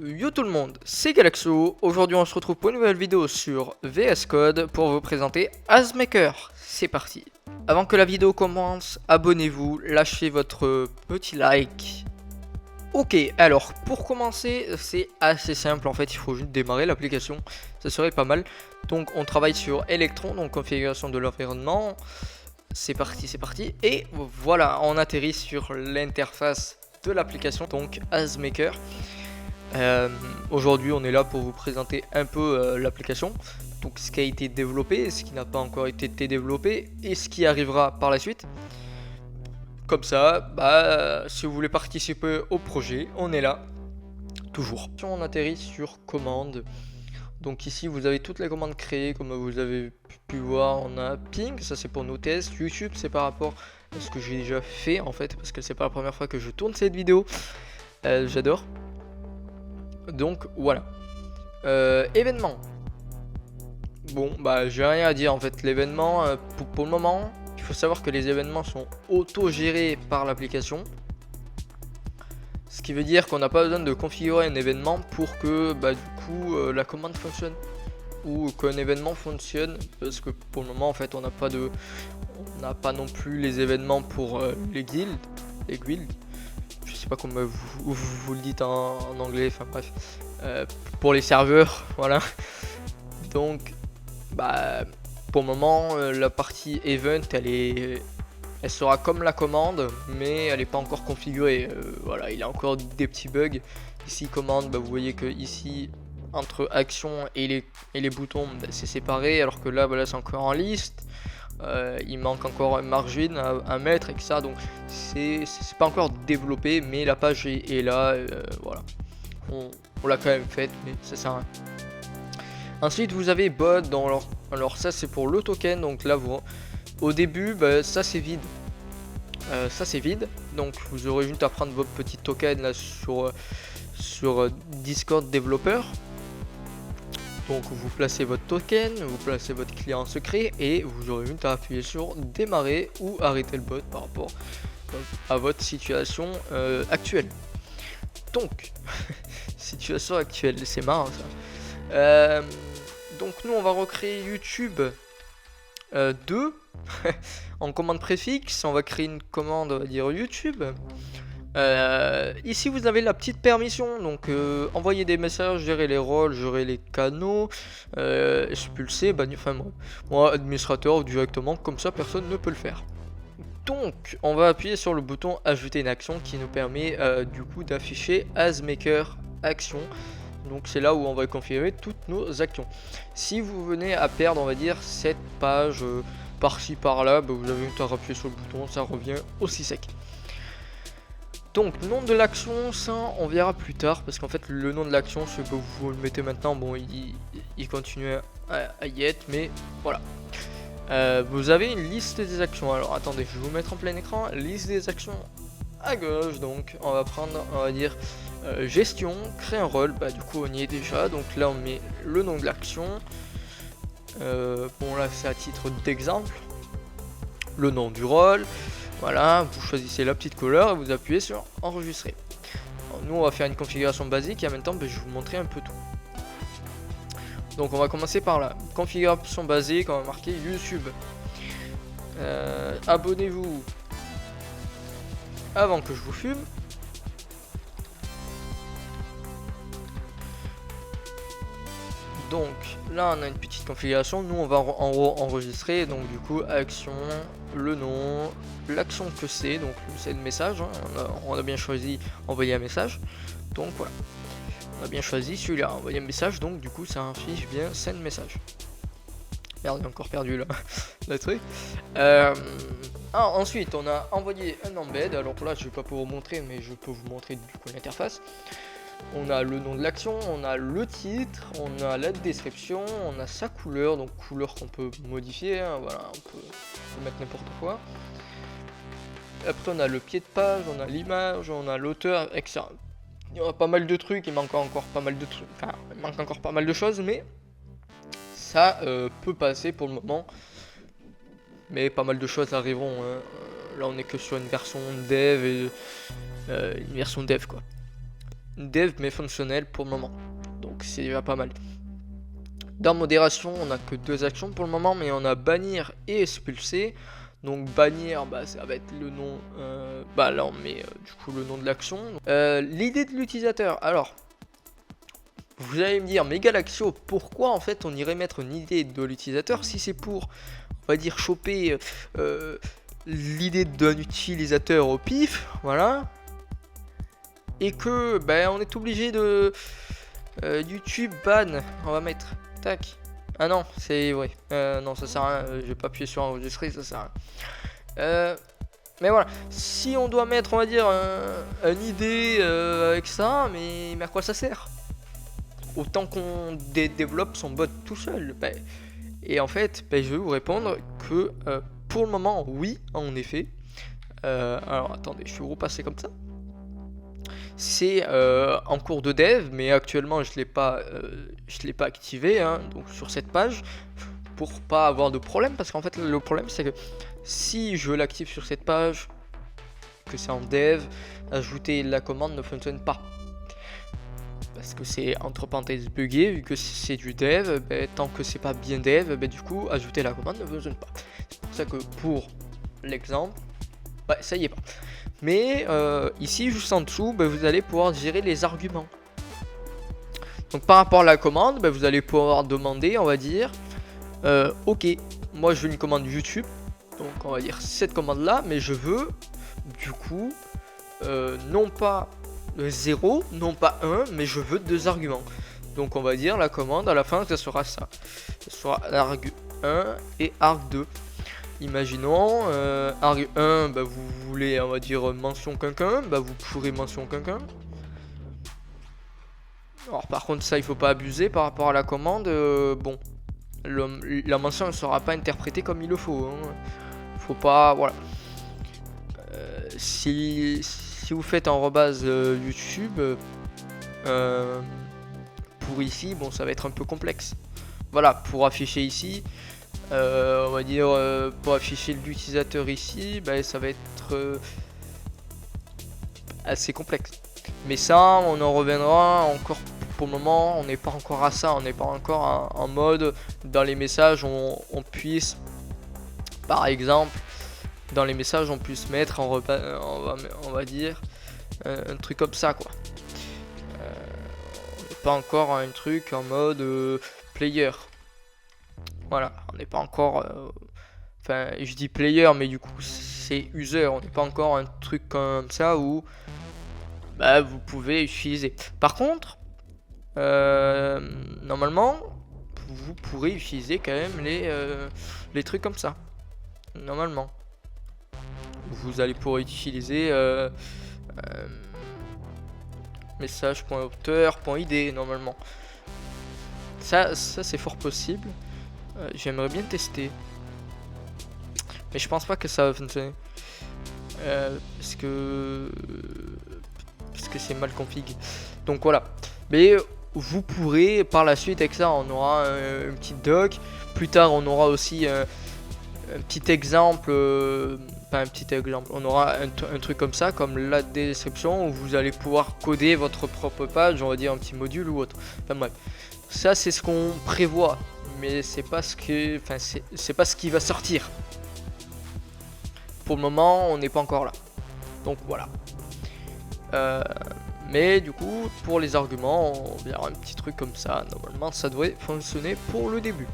Yo tout le monde, c'est Galaxo. Aujourd'hui on se retrouve pour une nouvelle vidéo sur VS Code pour vous présenter Hazemaker. C'est parti. Avant que la vidéo commence, abonnez-vous, lâchez votre petit like. Ok, alors pour commencer, c'est assez simple en fait, il faut juste démarrer l'application, ça serait pas mal. Donc on travaille sur Electron, donc configuration de l'environnement. C'est parti, et voilà, on atterrit sur l'interface de l'application, donc Hazemaker. Aujourd'hui on est là pour vous présenter un peu l'application, donc ce qui a été développé, ce qui n'a pas encore été développé et ce qui arrivera par la suite. Comme ça, si vous voulez participer au projet, on est là, toujours. On atterrit sur commande. Donc ici vous avez toutes les commandes créées comme vous avez pu voir. On a ping, ça c'est pour nos tests. YouTube c'est par rapport à ce que j'ai déjà fait en fait, parce que c'est pas la première fois que je tourne cette vidéo. J'adore. Donc voilà. Événement. Bon j'ai rien à dire en fait. L'événement pour le moment, il faut savoir que les événements sont auto-gérés par l'application. Ce qui veut dire qu'on n'a pas besoin de configurer un événement pour que du coup la commande fonctionne ou qu'un événement fonctionne, parce que pour le moment en fait on n'a pas non plus les événements pour les guilds, je sais pas comment vous le dites en anglais, enfin bref, pour les serveurs, voilà. Donc pour le moment la partie event elle sera comme la commande, mais elle n'est pas encore configurée. Voilà, il y a encore des petits bugs. Ici, commande, vous voyez que ici, entre action et les boutons, c'est séparé, alors que là, voilà, c'est encore en liste. Il manque encore un margin à mettre, et que ça, donc c'est pas encore développé, mais la page est là. Voilà, on l'a quand même faite, mais ça sert à rien. Ensuite, vous avez bot. Alors ça, c'est pour le token. Donc là, au début, ça c'est vide. Donc vous aurez juste à prendre votre petit token là sur Discord développeur. Donc vous placez votre token, vous placez votre client secret et vous aurez juste à appuyer sur démarrer ou arrêter le bot par rapport à votre situation actuelle. Donc situation actuelle, c'est marrant ça. Donc nous on va recréer YouTube 2 en commande préfixe. On va créer une commande, on va dire YouTube. Ici vous avez la petite permission, donc envoyer des messages, gérer les rôles, gérer les canaux, expulser, enfin moi administrateur directement, comme ça personne ne peut le faire. Donc on va appuyer sur le bouton ajouter une action qui nous permet du coup d'afficher Hazemaker action. Donc c'est là où on va configurer toutes nos actions. Si vous venez à perdre, on va dire, cette page par-ci par-là, vous avez juste à appuyer sur le bouton, ça revient aussi sec. Donc nom de l'action, ça on verra plus tard, parce qu'en fait le nom de l'action, ce que vous le mettez maintenant, bon il continue à y être, mais voilà. Vous avez une liste des actions. Alors attendez, je vais vous mettre en plein écran, liste des actions à gauche. Donc on va prendre, on va dire gestion, créer un rôle, du coup on y est déjà, donc là on met le nom de l'action. Bon là c'est à titre d'exemple, le nom du rôle, voilà, vous choisissez la petite couleur et vous appuyez sur enregistrer. Alors, nous on va faire une configuration basique et en même temps je vais vous montrer un peu tout. Donc on va commencer par là, configuration basique, on va marquer YouTube. Abonnez-vous avant que je vous fume. Donc là on a une petite configuration, nous on va enregistrer, donc du coup action, le nom, l'action que c'est, donc c'est le message, hein. On a bien choisi envoyer un message, donc voilà, on a bien choisi celui-là, envoyer un message, donc du coup ça affiche bien send message. Merde, j'ai encore perdu là, le truc. Ensuite on a envoyé un embed, alors là je vais pas pouvoir vous montrer, mais je peux vous montrer du coup l'interface. On a le nom de l'action, on a le titre, on a la description, on a sa couleur, donc couleur qu'on peut modifier, hein, voilà, on peut mettre n'importe quoi. Après on a le pied de page, on a l'image, on a l'auteur, etc. Il y aura pas mal de trucs, il manque encore pas mal de trucs, enfin il manque encore pas mal de choses, mais ça peut passer pour le moment. Mais pas mal de choses arriveront, hein. Là on est que sur une version dev et une version dev quoi. dev mais fonctionnel pour le moment. Donc c'est déjà pas mal. Dans modération, on a que 2 actions pour le moment, mais on a bannir et expulser. Donc bannir, bah, ça va être le nom, bah là on met du coup le nom de l'action. L'idée de l'utilisateur, alors vous allez me dire, mais Galaxio, pourquoi en fait on irait mettre une idée de l'utilisateur si c'est pour, on va dire, choper l'idée d'un utilisateur au pif, voilà, et que ben on est obligé de YouTube ban, on va mettre, tac. Ah non, c'est vrai. Non, ça sert à rien. Je vais pas appuyer sur enregistrer, ça sert à rien. Mais voilà, si on doit mettre, on va dire, une idée avec ça, mais à quoi ça sert? Autant qu'on développe son bot tout seul. Bah, et en fait, bah, je vais vous répondre que pour le moment, oui, en effet. Alors attendez, je vais repasser comme ça. C'est en cours de dev, mais actuellement je l'ai pas activé, hein, donc sur cette page, pour pas avoir de problème, parce qu'en fait le problème c'est que si je l'active sur cette page, que c'est en dev, ajouter la commande ne fonctionne pas. Parce que c'est entre parenthèses buggé, vu que c'est du dev, ben, tant que c'est pas bien dev, ben, du coup ajouter la commande ne fonctionne pas. C'est pour ça que pour l'exemple, bah, ça y est pas. Mais ici, juste en dessous, bah, vous allez pouvoir gérer les arguments. Donc par rapport à la commande, bah, vous allez pouvoir demander, on va dire, ok, moi je veux une commande YouTube. Donc on va dire cette commande là, mais je veux du coup non pas 0, non pas 1, mais je veux 2 arguments. Donc on va dire la commande à la fin, ça sera ça. Ça sera arg 1 et arg 2. Imaginons, arg 1, bah, vous voulez, on va dire, mention quelqu'un, bah, vous pourrez mention quelqu'un. Alors par contre ça il faut pas abuser par rapport à la commande, bon, la mention ne sera pas interprétée comme il le faut, hein. Faut pas, voilà. Si vous faites en rebase YouTube, pour ici, bon ça va être un peu complexe. Voilà, pour afficher ici, on va dire pour afficher l'utilisateur ici, bah, ça va être assez complexe. Mais ça, on en reviendra encore. Pour le moment, on n'est pas encore à ça, on n'est pas encore en mode dans les messages on puisse, par exemple, dans les messages on puisse mettre en repas, on va dire un truc comme ça quoi. On n'est pas encore un truc en mode player. Voilà, on n'est pas encore. Enfin, je dis player, mais du coup c'est user. On n'est pas encore un truc comme ça où bah, vous pouvez utiliser. Par contre, normalement, vous pourrez utiliser quand même les trucs comme ça. Normalement, vous allez pouvoir utiliser message.auteur.id normalement. Ça c'est fort possible. J'aimerais bien tester, mais je pense pas que ça va fonctionner parce que c'est mal config. Donc voilà. Mais vous pourrez par la suite avec ça, on aura une petite doc. Plus tard, on aura aussi un petit exemple. Pas un petit exemple. On aura un truc comme ça, comme la description, où vous allez pouvoir coder votre propre page, on va dire un petit module ou autre. Enfin bref, ça c'est ce qu'on prévoit, mais c'est pas ce que, enfin c'est pas ce qui va sortir. Pour le moment, on n'est pas encore là. Donc voilà. Mais du coup, pour les arguments, on verra un petit truc comme ça. Normalement, ça devrait fonctionner pour le début.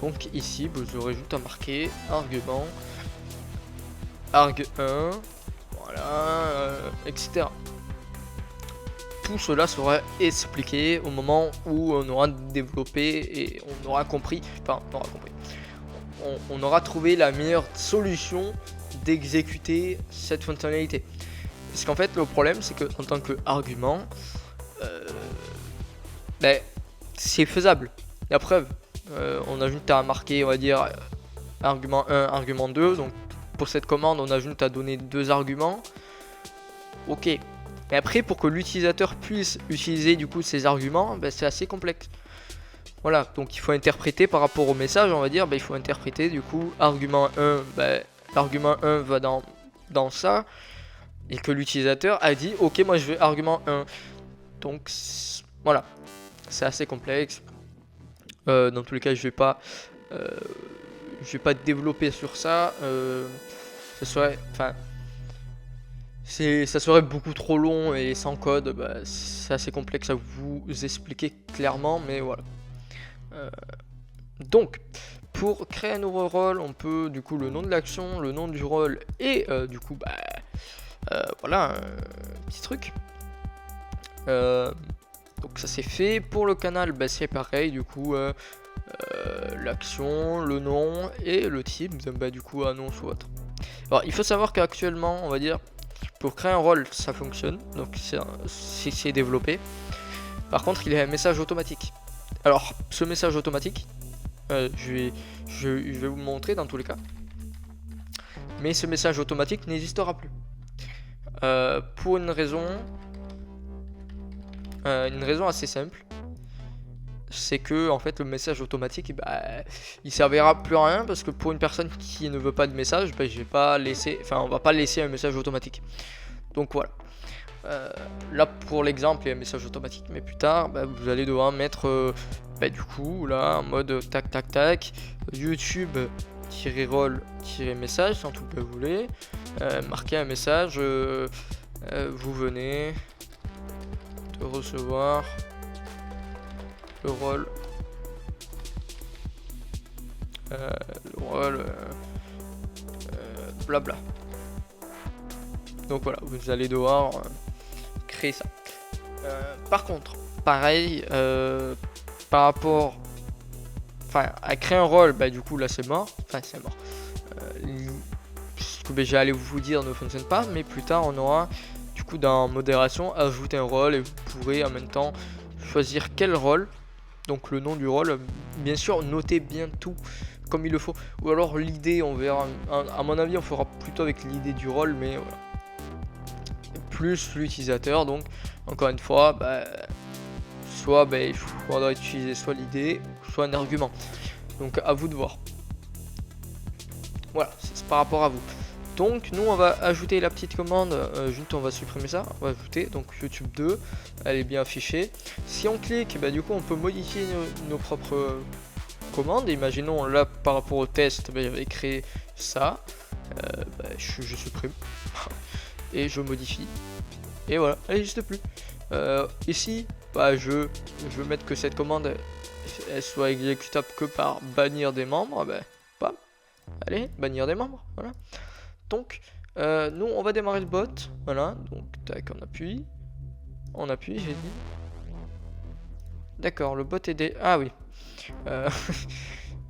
Donc ici, vous aurez juste à marquer argument, arg1, voilà, etc. Tout cela sera expliqué au moment où on aura développé et on aura compris, enfin, on aura trouvé la meilleure solution d'exécuter cette fonctionnalité. Parce qu'en fait le problème c'est que en tant qu'argument, ben, c'est faisable. La preuve, on ajoute à marquer, on va dire, argument 1, argument 2. Donc pour cette commande on ajoute à donner 2 arguments. Ok. Et après pour que l'utilisateur puisse utiliser du coup ces arguments, ben, c'est assez complexe. Voilà, donc il faut interpréter par rapport au message, on va dire, ben, il faut interpréter du coup argument 1, ben, l'argument 1 va dans ça. Et que l'utilisateur a dit ok moi je veux argument 1. Donc voilà, c'est assez complexe. Dans tous les cas, je vais pas développer sur ça. Ça serait, enfin, ça serait beaucoup trop long et sans code, bah, c'est assez complexe à vous expliquer clairement, mais voilà. Donc, pour créer un nouveau rôle, on peut du coup le nom de l'action, le nom du rôle et du coup, bah, voilà, un petit truc. Donc ça c'est fait. Pour le canal, bah, c'est pareil, du coup, l'action, le nom et le type, bah, du coup, annonce ou autre. Alors, il faut savoir qu'actuellement, on va dire, pour créer un rôle, ça fonctionne, donc c'est développé. Par contre, il y a un message automatique. Alors, ce message automatique, je vais vous montrer dans tous les cas. Mais ce message automatique n'existera plus. Pour une raison assez simple. C'est que en fait le message automatique, bah, il servira plus à rien, parce que pour une personne qui ne veut pas de message, bah, on va pas laisser un message automatique. Donc voilà. Là pour l'exemple il y a un message automatique, mais plus tard bah, vous allez devoir mettre bah, du coup là en mode tac tac tac, YouTube rôle message sans tout que vous voulez, marquer un message, vous venez de recevoir le rôle, blabla. Donc voilà, vous allez devoir créer ça. Par contre, pareil, par rapport, à créer un rôle, bah du coup là c'est mort. Enfin c'est mort. Ce que j'allais vous dire ne fonctionne pas, mais plus tard on aura du coup dans modération ajouter un rôle et vous pourrez en même temps choisir quel rôle. Donc le nom du rôle, bien sûr, notez bien tout comme il le faut. Ou alors l'idée, on verra. À mon avis, on fera plutôt avec l'idée du rôle, mais voilà. Plus l'utilisateur, donc encore une fois, bah, soit bah, il faudra utiliser soit l'idée, soit un argument. Donc à vous de voir. Voilà, c'est par rapport à vous. Donc nous on va ajouter la petite commande, juste on va supprimer ça, on va ajouter donc YouTube 2, elle est bien affichée. Si on clique, bah, du coup on peut modifier nos propres commandes. Imaginons là par rapport au test, bah, j'avais créé ça, bah, je supprime et je modifie et voilà, elle n'existe plus. Ici, bah, je veux mettre que cette commande elle soit exécutable que par bannir des membres, bah, bam, allez, bannir des membres, voilà. Donc, nous on va démarrer le bot, voilà, donc tac, on appuie, j'ai dit. D'accord, le bot est ah oui,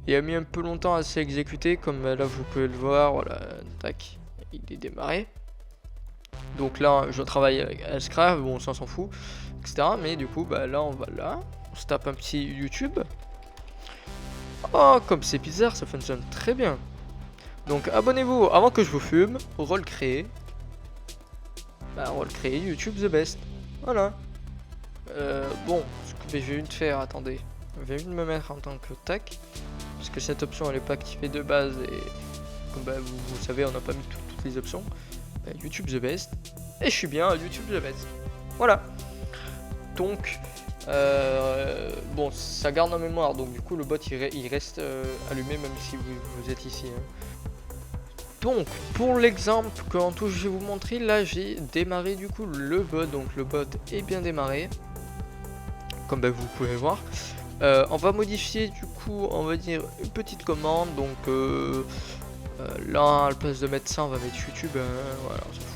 il a mis un peu longtemps à s'exécuter, comme là vous pouvez le voir, voilà, tac, il est démarré. Donc là, je travaille avec Scrap, bon, ça on s'en fout, etc. Mais du coup, bah là, on va là, on se tape un petit YouTube. Oh, comme c'est bizarre, ça fonctionne très bien. Donc abonnez-vous avant que je vous fume, rôle créé. Bah, rôle créé, YouTube the best. Voilà. Bon, ce que je vais une faire, attendez. Je vais une me mettre en tant que tac. Parce que cette option elle est pas activée de base et comme bah, vous savez, on n'a pas mis toutes les options. Bah, YouTube the best. Et je suis bien à YouTube the best. Voilà. Donc, bon, ça garde en mémoire. Donc du coup, le bot il reste allumé même si vous êtes ici. Hein. Donc, pour l'exemple qu'en tout je vais vous montrer, là j'ai démarré du coup le bot, donc le bot est bien démarré, comme bah, vous pouvez voir. On va modifier du coup, on va dire une petite commande, donc là à la place de mettre ça, on va mettre YouTube, voilà, on s'en fout.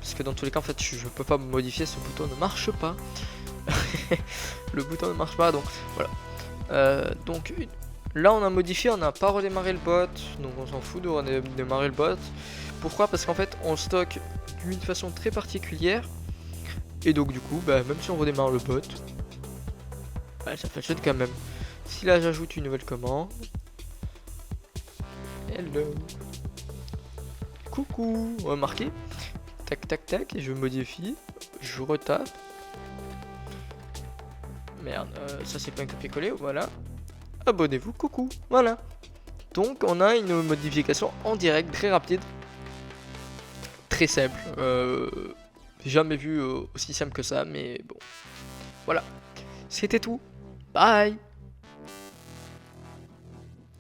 Parce que dans tous les cas, en fait, je peux pas modifier, ce bouton ne marche pas. Le bouton ne marche pas, donc voilà. Donc là on a modifié, on n'a pas redémarré le bot, donc on s'en fout de redémarrer le bot. Pourquoi? Parce qu'en fait on stocke d'une façon très particulière. Et donc du coup, bah, même si on redémarre le bot, bah, ça fonctionne quand même. Si là j'ajoute une nouvelle commande. Hello. Coucou. On va marquer. Tac tac tac, je modifie. Je retape. Merde, ça c'est pas un copier-coller, voilà. Abonnez-vous, coucou, voilà. Donc on a une modification en direct, très rapide, très simple. Jamais vu aussi simple que ça, mais bon, Voilà, c'était tout. Bye.